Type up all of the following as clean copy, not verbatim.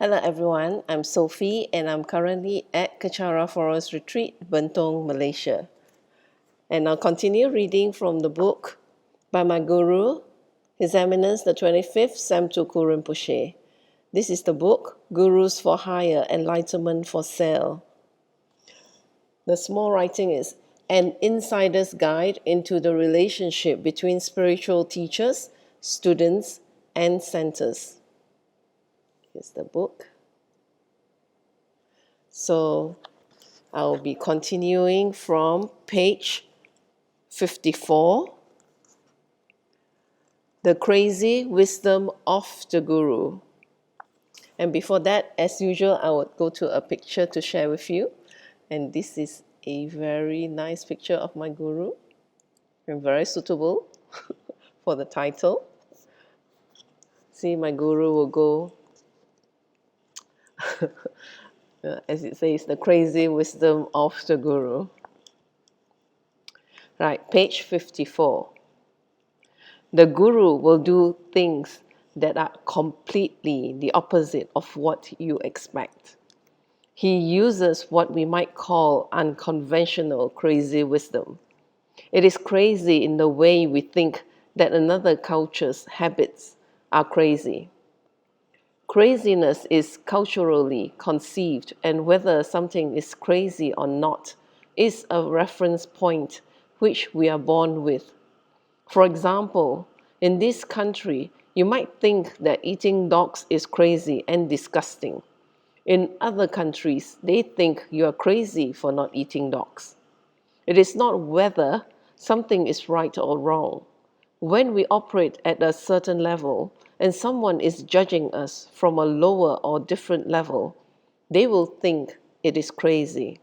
Hello everyone, I'm Sophie and I'm currently at Kechara Forest Retreat, Bentong, Malaysia. And I'll continue reading from the book by my guru, His Eminence the 25th Samtuku Rinpoche. This is the book, Gurus for Hire, Enlightenment for Sale. The small writing is An Insider's Guide into the Relationship between Spiritual Teachers, Students, and Centers. Here's the book. So I'll be continuing from page 54, The Crazy Wisdom of the Guru. And before that, as usual, I would go to a picture to share with you. And this is a very nice picture of my Guru, and very suitable for the title. See, my Guru will go, as it says, The Crazy Wisdom of the Guru. Right, page 54. The Guru will do things that are completely the opposite of what you expect. He uses what we might call unconventional crazy wisdom. It is crazy in the way we think that another culture's habits are crazy. Craziness is culturally conceived, and whether something is crazy or not is a reference point which we are born with. For example, in this country, you might think that eating dogs is crazy and disgusting. In other countries, they think you are crazy for not eating dogs. It is not whether something is right or wrong. When we operate at a certain level and someone is judging us from a lower or different level, they will think it is crazy.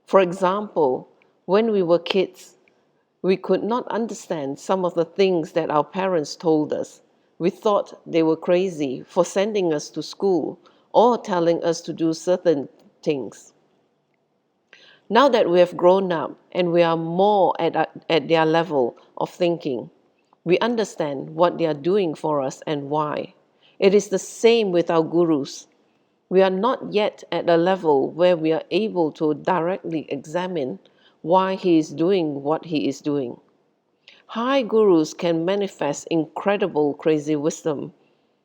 For example, when we were kids, we could not understand some of the things that our parents told us. We thought they were crazy for sending us to school or telling us to do certain things. Now that we have grown up and we are more at their level of thinking, we understand what they are doing for us and why. It is the same with our gurus. We are not yet at a level where we are able to directly examine why he is doing what he is doing. High gurus can manifest incredible crazy wisdom.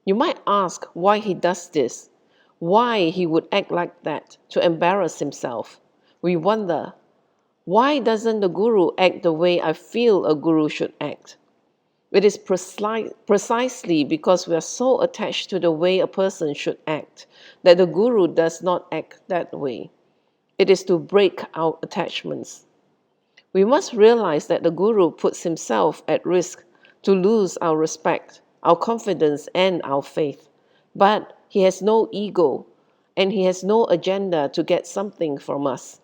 You might ask why he does this, why he would act like that to embarrass himself. We wonder, why doesn't the guru act the way I feel a guru should act? It is precisely because we are so attached to the way a person should act that the guru does not act that way. It is to break our attachments. We must realize that the guru puts himself at risk to lose our respect, our confidence, and our faith. But he has no ego, and he has no agenda to get something from us,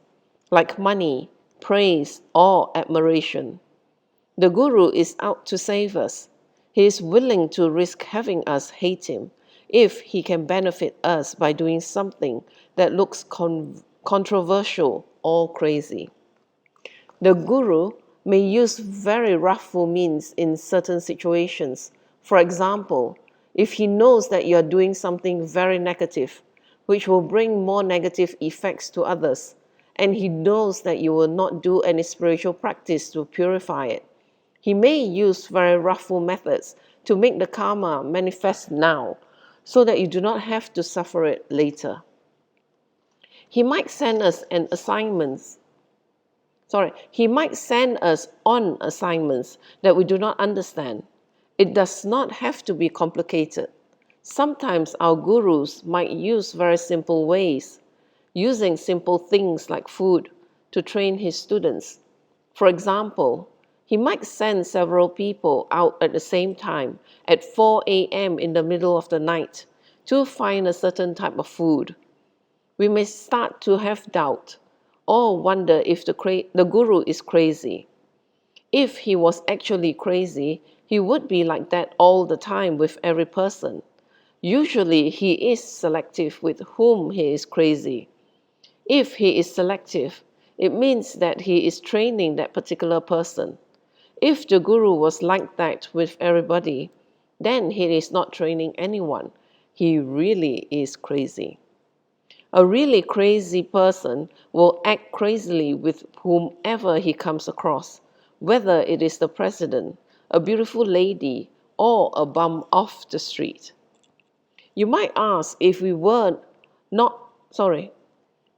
like money, praise, or admiration. The guru is out to save us. He is willing to risk having us hate him if he can benefit us by doing something that looks controversial or crazy. The guru may use very wrathful means in certain situations. For example, if he knows that you are doing something very negative, which will bring more negative effects to others, and he knows that you will not do any spiritual practice to purify it, he may use very wrathful methods to make the karma manifest now, so that you do not have to suffer it later. He might send us on assignments that we do not understand. It does not have to be complicated. Sometimes our gurus might use very simple ways, using simple things like food to train his students. For example, he might send several people out at the same time at 4 a.m. in the middle of the night to find a certain type of food. We may start to have doubt or wonder if the guru is crazy. If he was actually crazy, he would be like that all the time with every person. Usually, he is selective with whom he is crazy. If he is selective, it means that he is training that particular person. If the guru was like that with everybody, then he is not training anyone. he really is crazy. A really crazy person will act crazily with whomever he comes across, whether it is the president, a beautiful lady, or a bum off the street. You might ask if we were not, sorry,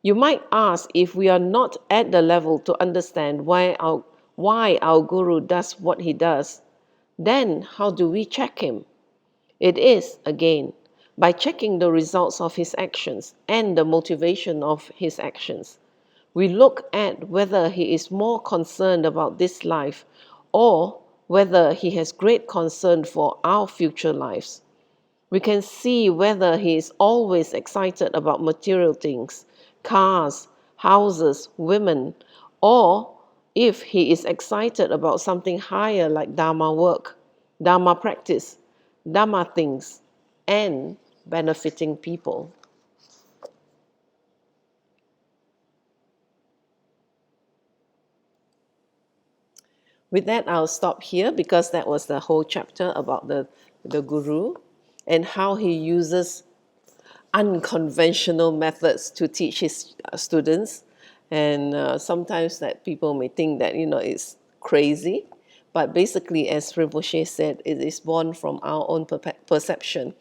you might ask if we are not at the level to understand why our guru does what he does. Then how do we check him? It is, again, by checking the results of his actions and the motivation of his actions. We look at whether he is more concerned about this life or whether he has great concern for our future lives. We can see whether he is always excited about material things, cars, houses, women, or if he is excited about something higher like Dharma work, Dharma practice, Dharma things, and benefiting people. With that, I'll stop here because that was the whole chapter about the guru and how he uses unconventional methods to teach his students. And sometimes that people may think that, it's crazy. But basically, as Rinpoche said, it is born from our own perception.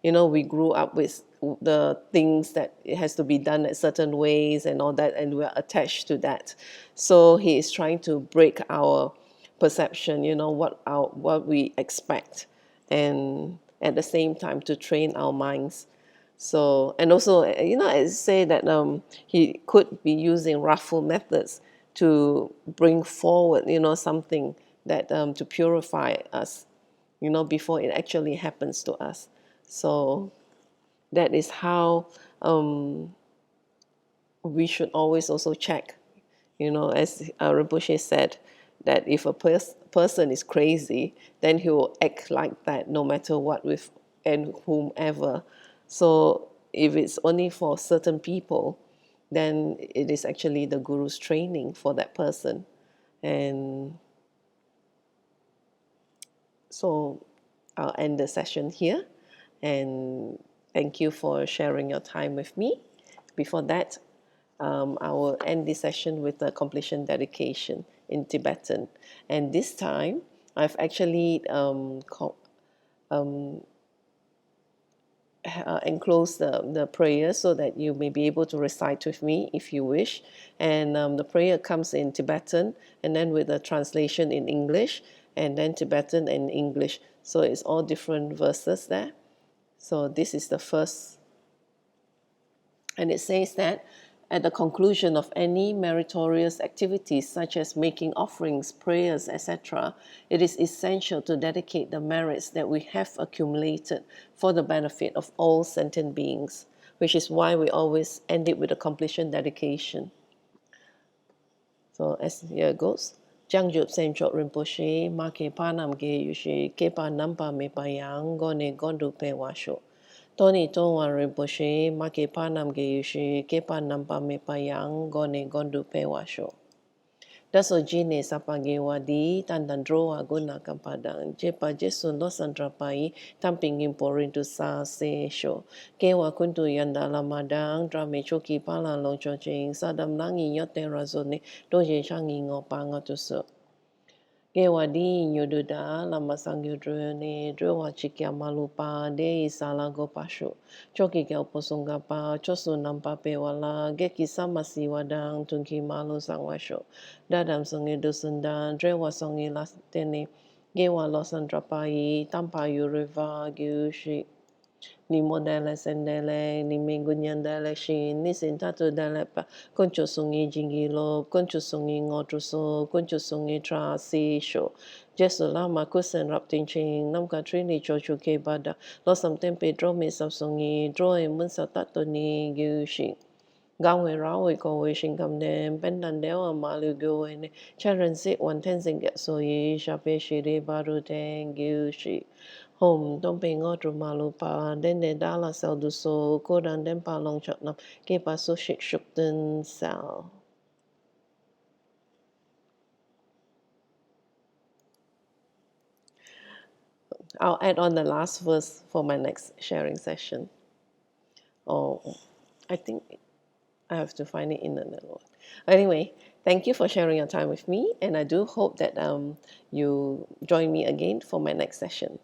We grew up with the things that it has to be done at certain ways and all that, and we're attached to that. So he is trying to break our perception, what we expect, and at the same time to train our minds. So, and also, I say that he could be using wrathful methods to bring forward, something that to purify us, before it actually happens to us. So that is how we should always also check, as Rinpoche said, that if a person is crazy, then he will act like that no matter what with and whomever. So if it's only for certain people, then it is actually the guru's training for that person. And so I'll end the session here. And thank you for sharing your time with me. Before that, I will end this session with a completion dedication in Tibetan. And this time, I've actually enclosed the prayer so that you may be able to recite with me if you wish. And the prayer comes in Tibetan and then with a translation in English and then Tibetan and English. So it's all different verses there. So this is the first. And it says that at the conclusion of any meritorious activities such as making offerings, prayers, etc., it is essential to dedicate the merits that we have accumulated for the benefit of all sentient beings, which is why we always end it with a completion dedication. So as here goes. Jangjub Semchot Rinpoche, Make Panam Ge Yushe, Kepa Nampa Me Payang, Gone Gondu Pe Washo. Tony Tonwa Rinpoche, Make Panam Ge Yushe, Kepa Nampa Me Payang, Gone Gondu Pe Washo. Daso jine sapage wadi tandandro aguna kampadang jepa jesun losandrapai tamping imporin to sa se sho kewa kuntu yanda lamadang drame choki pala long choching sadam langi yote razone doje changi ngopanga to so kewa di nyoduda lama sangyo drone drewa chikya malupa de isala go pasho choki ke oposonga pa chosu nampa pe wala geki samasi wadang tunki malu sangwasho dadam songi dosundan drewa songi lastene gewa losandrapai tampayu riva gyushi ni modele sendele ni mingunyandele shin ni sintatu delepa koncho songi jingilo koncho songi ngotruso koncho songi tra si sho jesu lama kusen raptin ching nam katrini chochu ke bada losam tempe drome sapsongi droe munsa tato ni gyushi Gawe rawe kowe shingam dem pendan dewa malu goen charan sit one tenzing get so ye shape shiri baru teng gyushi home don't pay ngotru malu pa den de dala sel du so kodan den pa long chok nam ke pa so shik shuk den sel. I'll add on the last verse for my next sharing session. Oh, I think I have to find it in another one. Anyway, thank you for sharing your time with me, and I do hope that you join me again for my next session.